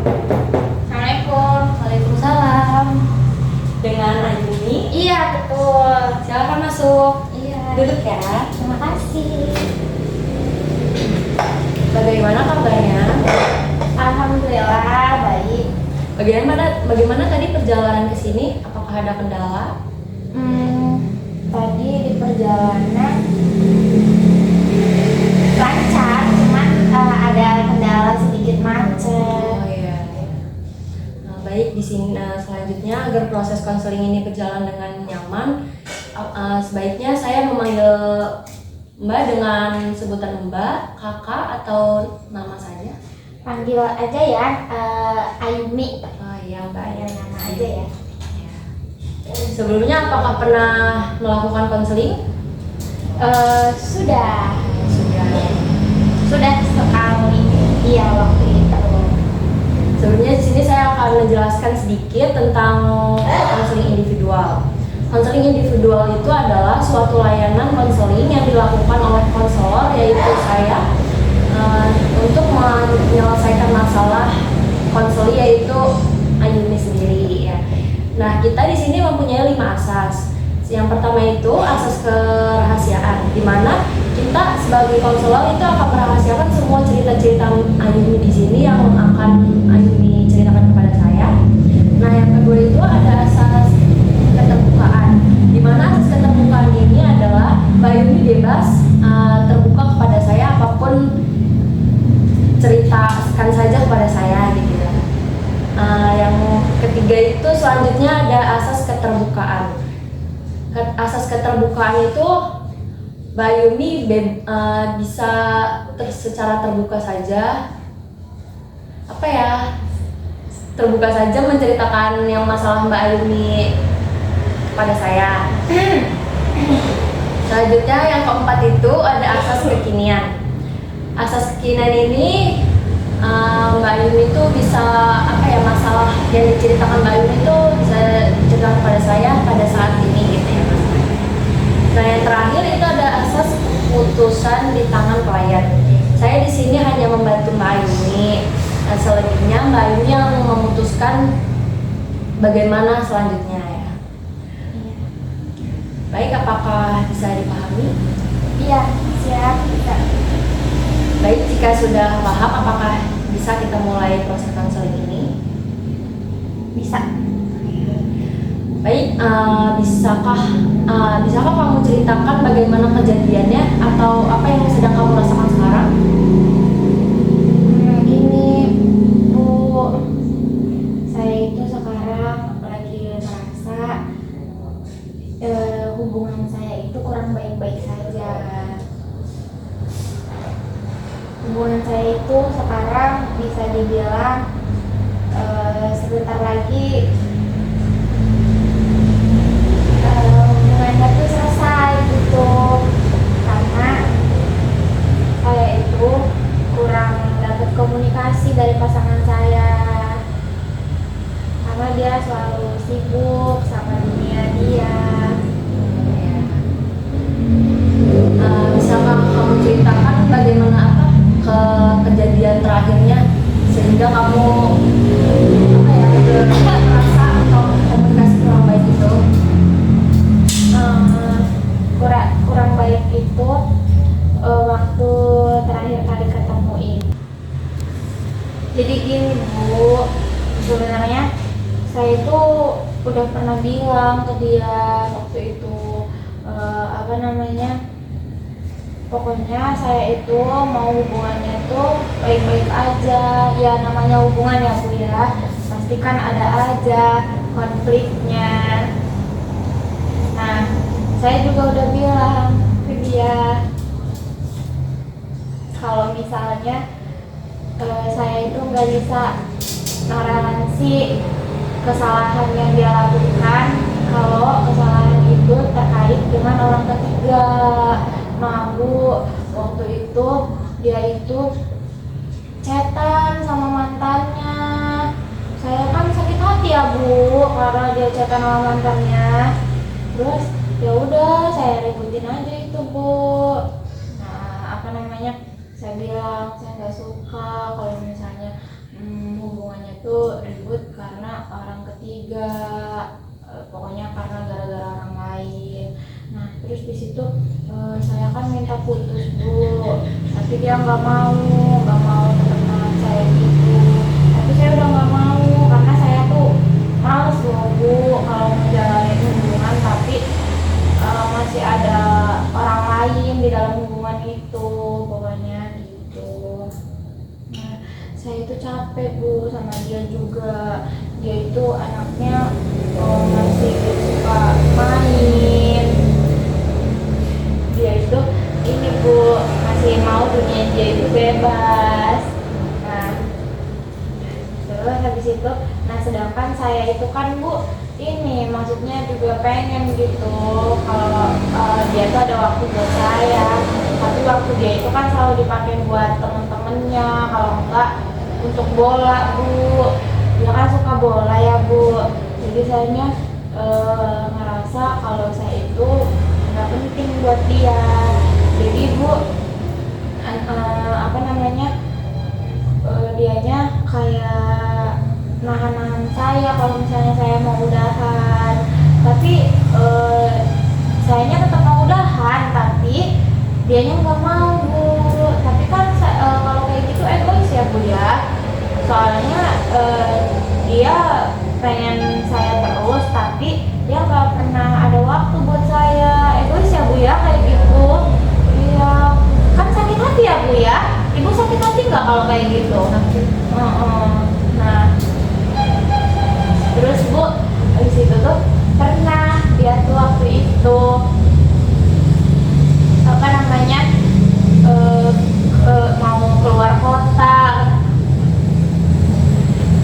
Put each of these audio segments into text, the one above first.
Assalamualaikum. Waalaikumsalam. Dengan Ayuni. Iya, betul. Silakan masuk. Iya. Duduk ya. Terima kasih. Bagaimana kabarnya? Alhamdulillah baik. Bagaimana tadi perjalanan ke sini? Apakah ada kendala? Tadi di perjalanan lancar, cuman ada kendala sedikit macet. Oh iya. Nah, baik di sini selanjutnya agar proses konseling ini berjalan dengan nyaman, sebaiknya saya memanggil Mbak dengan sebutan Mbak, Kakak atau nama saja. Panggil aja ya, Ayumi. Oh iya Mbak. Panggil nama aja ya. Sebelumnya apakah pernah melakukan konseling? Sudah Sudah. sekali. Iya, waktu itu. Sebelumnya di sini saya akan menjelaskan sedikit tentang konseling individual. Konseling individual itu adalah suatu layanan konseling yang dilakukan oleh konselor, yaitu saya, untuk menyelesaikan masalah konseli, yaitu Ayuni sendiri ya. Nah, kita di sini mempunyai 5 asas. Yang pertama itu asas kerahasiaan, di mana kita sebagai konselor itu akan merahasiakan semua cerita-cerita Ayuni di sini yang akan Ayuni ceritakan kepada saya. Nah, yang kedua itu ada asas keterbukaan, di mana asas keterbukaan ini adalah Mbak Ayuni bebas terbuka kepada saya, apapun ceritakan saja kepada saya gitu ya. Yang ketiga itu selanjutnya ada asas keterbukaan. Asas keterbukaan itu Mbak Ayuni bisa secara terbuka saja, terbuka saja menceritakan yang masalah Mbak Ayuni kepada saya. Selanjutnya yang keempat itu ada asas kekinian. Asas kekinian ini Mbak Ayuni itu bisa masalah yang diceritakan Mbak Ayuni itu bisa diceritakan kepada saya pada saat ini gitu ya Mas. Nah, yang terakhir itu ada asas keputusan di tangan klien. Saya di sini hanya membantu Mbak Ayuni. Nah, selebihnya Mbak Ayuni yang memutuskan bagaimana selanjutnya ya. Iya. Baik, apakah bisa dipahami? Iya, siap. Bisa. Baik, jika sudah paham, apakah bisa kita mulai proses konseling ini? Bisa. Baik, bisakah kamu ceritakan bagaimana kejadiannya atau apa yang sedang kamu rasakan sekarang? Gini, Bu, saya itu sekarang lagi merasa hubungan saya itu kurang baik-baik saja. Hubungan saya itu sekarang bisa dibilang sebentar lagi hubungannya itu selesai gitu, karena saya itu kurang dapat komunikasi dari pasangan saya, karena dia selalu sibuk sama dunia dia. Bisakah kamu ceritakan bagaimana kejadian terakhirnya sehingga kamu merasa atau komunikasi kurang baik itu? Kurang baik itu waktu terakhir kali ketemu ini. Jadi gini Bu, sebenarnya saya itu udah pernah bilang ke dia waktu itu, pokoknya saya itu mau hubungannya tuh baik-baik aja. Ya namanya hubungan ya Bu ya, pasti kan ada aja konfliknya. Nah, saya juga udah bilang ke dia kalau misalnya saya itu nggak bisa toleransi kesalahan yang dia lakukan kalau kesalahan itu terkait dengan orang ketiga. Nah Bu, waktu itu dia itu chatan sama mantannya. Saya kan sakit hati ya Bu, karena dia chatan sama mantannya. Terus ya udah saya ributin aja itu Bu. Nah saya bilang saya nggak suka kalau misalnya hubungannya tuh dia nggak mau teman saya gitu. Tapi saya udah nggak mau karena saya tuh males loh Bu kalau menjalani hubungan tapi masih ada orang lain di dalam hubungan itu, pokoknya gitu. Nah, saya itu capek Bu sama dia juga. Dia itu anaknya masih suka main. Dia itu ini Bu masih mau dunia dia itu bebas. Nah, terus habis itu, nah sedangkan saya itu kan Bu ini maksudnya juga pengen gitu kalau dia tuh ada waktu buat saya, tapi waktu dia itu kan selalu dipakai buat temen-temennya, kalau enggak untuk bola Bu. Dia kan suka bola ya Bu, jadi sayanya ngerasa kalau saya itu nggak penting buat dia. Jadi Bu apa namanya dianya kayak nahan-nahan saya kalau misalnya saya mau udahan, tapi sayanya tetap mau udahan, tapi dianya nggak mau Bu. Tapi kan kalau kayak gitu egois ya Bu ya, soalnya dia pengen saya terus tapi dia nggak pernah ada waktu buat saya. Egois ya Bu ya kayak gitu. Iya kan sakit hati ya Bu ya. Ibu sakit hati nggak kalau kayak gitu? Nah terus Bu habis itu tuh pernah dia tuh waktu itu apa namanya mau keluar kota.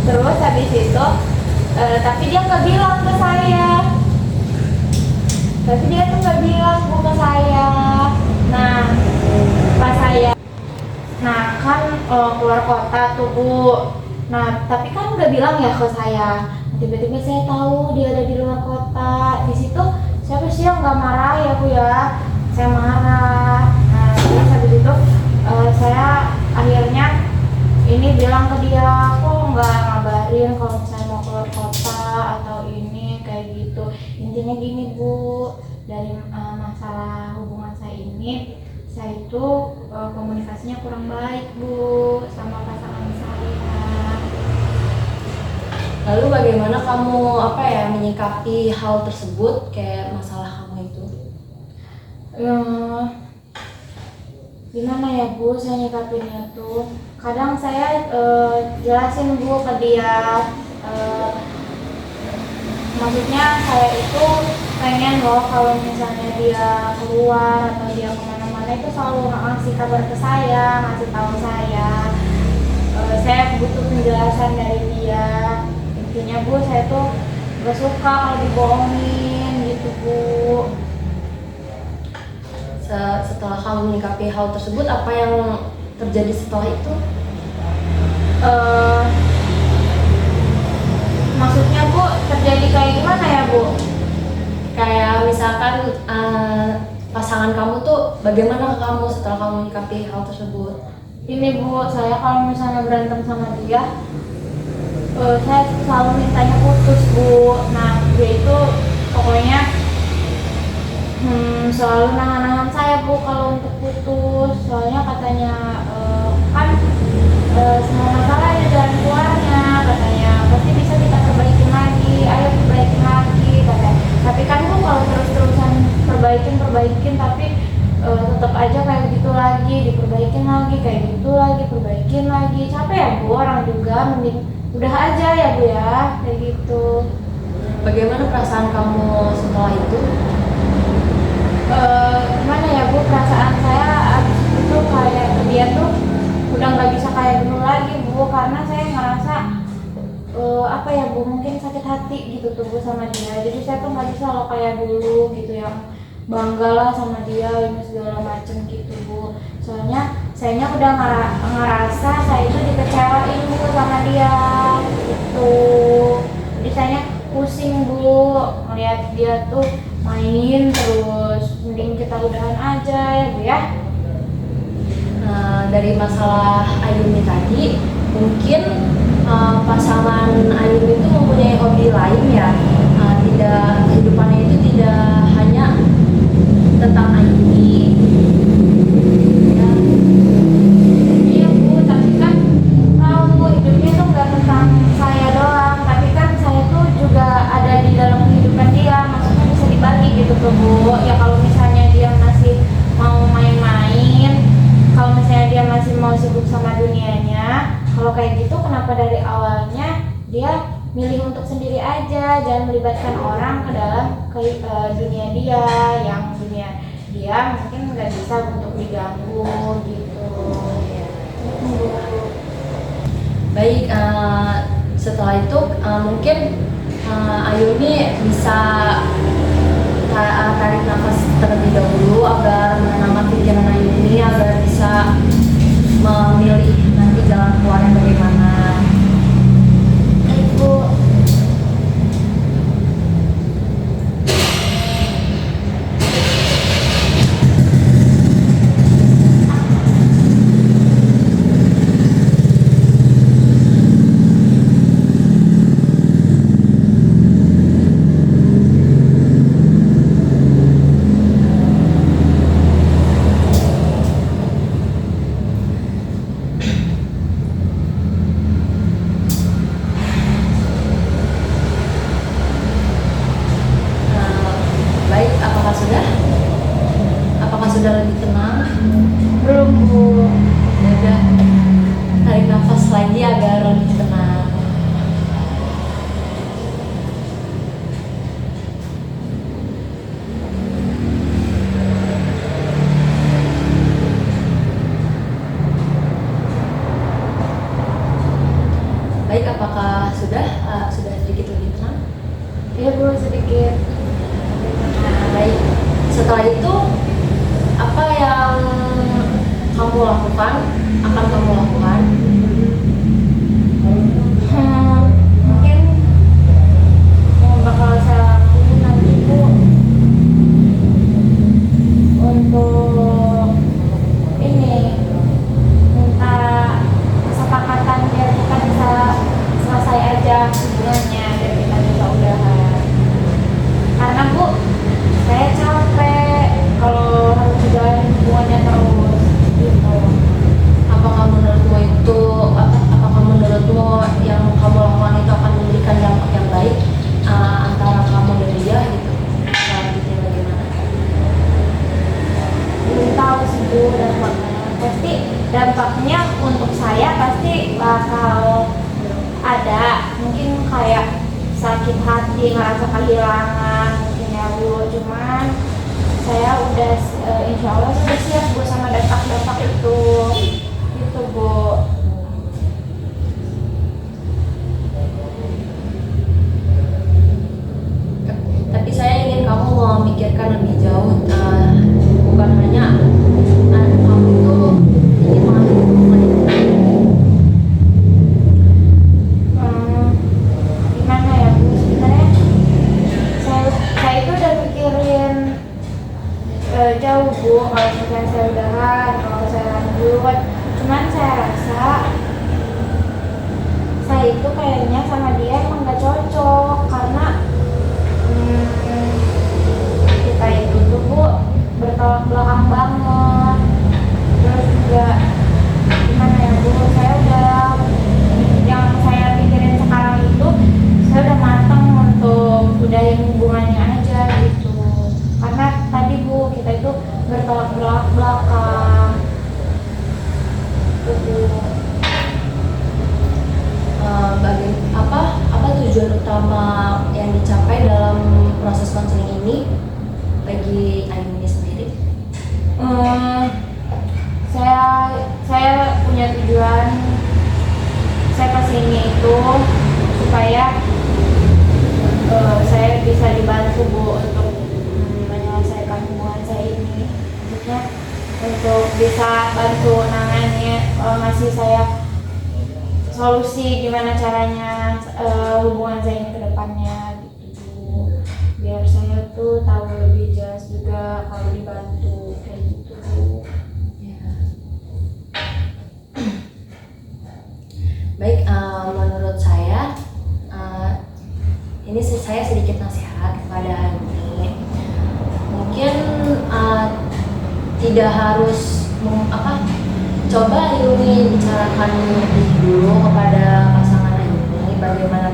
Terus habis itu tapi dia nggak bilang ke saya. Tapi dia tuh nggak bilang Bu ke saya. Nah pas saya kan keluar kota tuh Bu. Nah tapi kan nggak bilang ya ke saya. Tiba-tiba saya tahu dia ada di luar kota. Di situ siapa sih yang nggak marah ya Bu ya? Saya marah. Nah terus habis itu saya akhirnya ini bilang ke dia, kok nggak ngabarin kalau misalnya mau keluar kota atau ini kayak gitu. Intinya gini Bu, dari masalah hubungan saya ini, saya itu komunikasinya kurang baik Bu sama pasangan saya. Lalu bagaimana kamu menyikapi hal tersebut, kayak masalah kamu itu? Gimana ya Bu saya nyikapinnya tuh, kadang saya jelasin Bu ke dia, maksudnya saya itu pengen loh kalau misalnya dia keluar atau dia kemana-mana itu selalu ngasih kabar ke saya, ngasih tahu saya butuh penjelasan dari dia. Intinya Bu saya tuh gak suka kalau dibohongin gitu Bu. Setelah kamu menyikapi hal tersebut, apa yang terjadi setelah itu? Maksudnya Bu terjadi kayak gimana ya Bu? Kayak misalkan pasangan kamu tuh bagaimana ke kamu setelah kamu menyikapi hal tersebut? Ini Bu, saya kalau misalnya berantem sama dia, saya selalu mintanya putus Bu. Nah dia itu pokoknya selalu nahan-nahan saya Bu kalau untuk putus. Soalnya katanya kan semua masalah ada jalan keluarnya, katanya pasti bisa kita perbaikin lagi, ayo perbaikin lagi katanya. Tapi kan Bu kalau terus-terusan perbaikin tapi tetap aja kayak gitu lagi, diperbaikin lagi, kayak gitu lagi, perbaikin lagi, capek ya Bu, orang juga mending udah aja ya Bu ya, kayak gitu. Bagaimana perasaan kamu setelah itu? Gimana ya Bu, perasaan saya abis itu kayak dia tuh udah nggak bisa kayak dulu lagi Bu, karena saya ngerasa apa ya Bu, mungkin sakit hati gitu tuh Bu sama dia. Jadi saya tuh nggak bisa loh kayak dulu gitu yang bangga lah sama dia ini segala macem gitu Bu. Soalnya sayanya udah ngerasa saya itu dikecewain Bu sama dia gitu. Jadi sayanya pusing Bu ngeliat dia tuh main terus, mending kita udahan aja ya Bu ya. Nah, dari masalah Ayumi tadi, mungkin pasangan Ayumi itu mempunyai hobi lain ya. Tidak, kehidupannya itu tidak hanya tentang Ayumi ya. kayak gitu, kenapa dari awalnya dia milih untuk sendiri aja, jangan melibatkan orang ke dalam dunia dia, yang dunia dia mungkin nggak bisa untuk diganggu gitu. Baik, setelah itu mungkin Ayuni bisa tarik nafas terlebih dahulu agar menenangkan pikiran Ayuni agar bisa memilih nanti jalan keluarnya bagaimana. Ibu. Baik, apakah sudah lebih tenang? Belum, Bu. Udah, tarik nafas lagi agar lebih tenang. Baik, apakah sudah sedikit lebih tenang? Iya, Bu, sedikit. Nah, baik. Setelah itu, apa yang kamu lakukan? Akan kamu lakukan? Mungkin yang bakal saya lakuin nanti, Bu, untuk ini minta kesepakatan biar kita bisa selesai aja hubungannya, biar kita bisa udahan. Karena, Bu, saya capek kalau harus menjalani hubungannya terus gitu. Apakah menurutmu yang kamu lakukan itu akan memberikan dampak yang baik antara kamu dan dia gitu? Selanjutnya bagaimana? Belum tahu sih, Bu, dampaknya. Pasti dampaknya untuk saya pasti bakal ada, mungkin kayak sakit hati, ngerasa kehilangan mungkin ya, Bu. Cuman saya udah insya Allah sudah siap, Bu, sama dampak-dampak itu gitu, Bu. Tapi saya ingin kamu memikirkan lebih jauh, bukan hanya kamu itu ingin mengakhiri hubungan itu. Gimana ya, Bu, sebenarnya saya itu udah pikirin jauh, Bu, kalau misalnya saya udahan, kalau saya lanjut. Cuman saya rasa saya itu kayaknya sama dia emang gak cocok, karena kita itu tuh, Bu, bertolak belakang banget. Terus juga gimana ya, Bu, saya udah, yang saya pikirin sekarang itu saya udah matang untuk udahin hubungannya aja gitu. Karena tadi, Bu, kita itu bertolak belakang gitu, Bu. Apa tujuan utama yang dicapai dalam proses konseling ini bagi Ayuni sendiri? Saya punya tujuan, saya kesini itu supaya saya bisa dibantu, Bu, untuk menyelesaikan hubungan saya ini. Maksudnya untuk bisa bantu nangannya, ngasih saya solusi gimana caranya hubungan saya ini ke depannya gitu, Bu. Biar saya tuh tahu lebih jelas juga kalau dibantu kayak gitu, Bu. Ya. Baik, menurut saya ini saya sedikit nasihat kepada Ayuni. Mungkin tidak harus coba Ayuni bicarakan lebih dulu kepada pasangan Ayuni bagaimana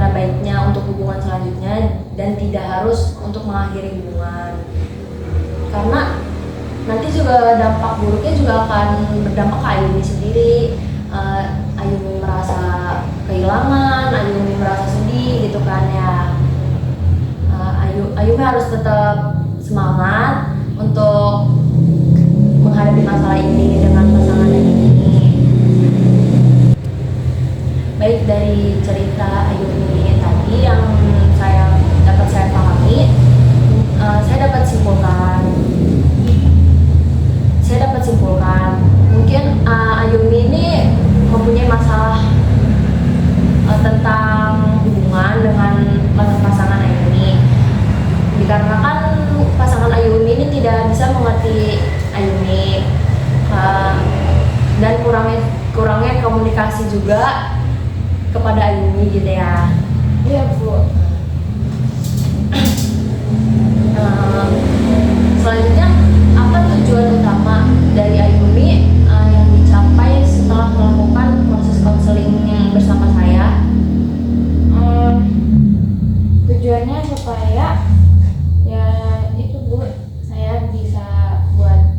baiknya untuk hubungan selanjutnya, dan tidak harus untuk mengakhiri hubungan, karena nanti juga dampak buruknya juga akan berdampak ke Ayumi sendiri. Ayumi merasa kehilangan, Ayumi merasa sedih gitu kan ya. Ayumi harus tetap semangat untuk menghadapi masalah ini dengan pasangan ini. Baik, dari cerita Ayumi tadi yang dapat saya pahami, saya dapat simpulkan mungkin Ayumi ini mempunyai masalah tentang hubungan dengan pasangan Ayumi, dikarenakan pasangan Ayumi ini tidak bisa mengerti Ayumi, dan kurangnya komunikasi juga kepada Ayumi gitu ya. Iya Bu. Selanjutnya, apa tujuan utama dari Ayumi yang dicapai setelah melakukan proses konseling bersama saya? Tujuannya supaya ya itu Bu, saya bisa buat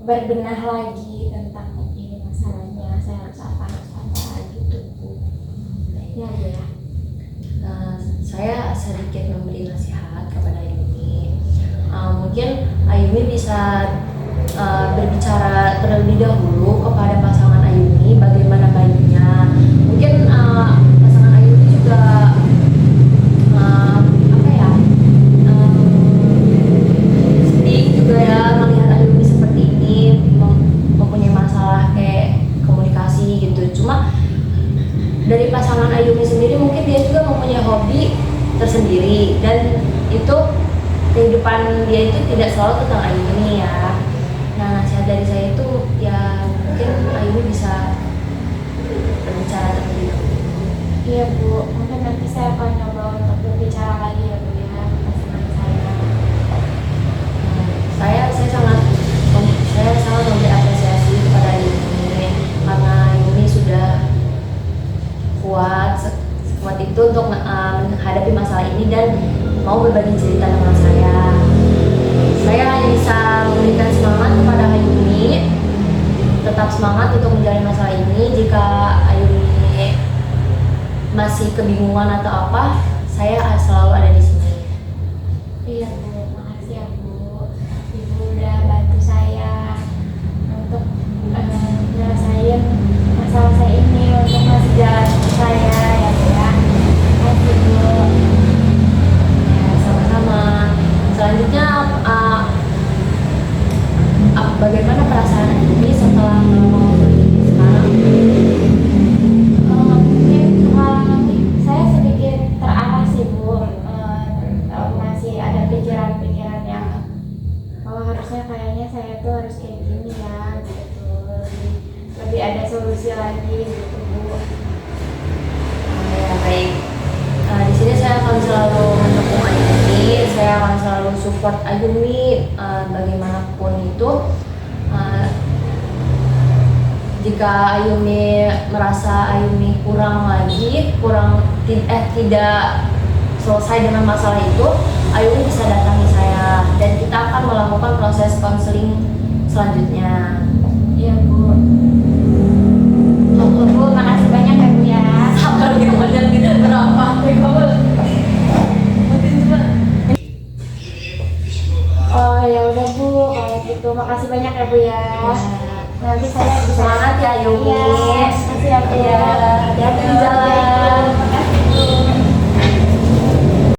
berbenah lagi tentang ini masalahnya, saya harus apa gitu Bu. Ya Bu ya. Saya sedikit memberi nasihat kepada Ayumi. Mungkin Ayumi bisa berbicara terlebih dahulu kepada pasangan Ayumi bagaimana baiknya. Mungkin pasangan Ayumi juga sedih juga ya melihat Ayumi seperti ini, mempunyai masalah kayak komunikasi gitu. Cuma dari pasangan Ayumi sendiri mungkin dia juga mempunyai hobi tersendiri, dan itu kehidupan dia itu tidak selalu tentang Ayumi ya. Nah, nasihat dari saya itu ya mungkin Ayumi bisa berbicara terlebih dahulu. Iya Bu, mungkin nanti saya akan coba untuk berbicara lagi ya Bu ya pasangan saya. Saya sangat memberi apresiasi kepada Ayumi karena Ayumi sudah kuat itu untuk menghadapi masalah ini dan mau berbagi cerita dengan saya. Saya hanya bisa memberikan semangat kepada Ayumi, tetap semangat untuk menjalani masalah ini. Jika Ayumi masih kebingungan atau apa, saya selalu ada di sini. Iya Bu, makasih ya Bu. Ibu udah bantu saya untuk nyelesain masalah saya ini, untuk ngasih jalan ke saya ya Bu ya. Makasih Bu. Ya, sama-sama. Selanjutnya, bagaimana perasaan Ayumi setelah melakukan ini sekarang? Mungkin saya sedikit terarah sih Bu. Masih ada pikiran-pikiran yang harusnya kayaknya saya tuh harus kayak gini ya gitu. Lebih ada solusi lagi gitu Bu. Ya, baik. Di sini saya akan selalu mendukung Ayumi, saya akan selalu support Ayumi bagaimanapun itu. Jika Ayumi merasa Ayumi tidak selesai dengan masalah itu, Ayumi bisa datangi saya dan kita akan melakukan proses konseling selanjutnya. Iya Bu. Oke Bu, makasih banyak ya Bu ya. Sabar gitu, kemudian tidak berapa. Oh ya udah Bu, kalau gitu makasih banyak ya Bu ya. Nanti saya bisa Semangat ya Ayumi. Iya, makasih ya Bu. Iya, hati-hati di jalan. Makasih Bu.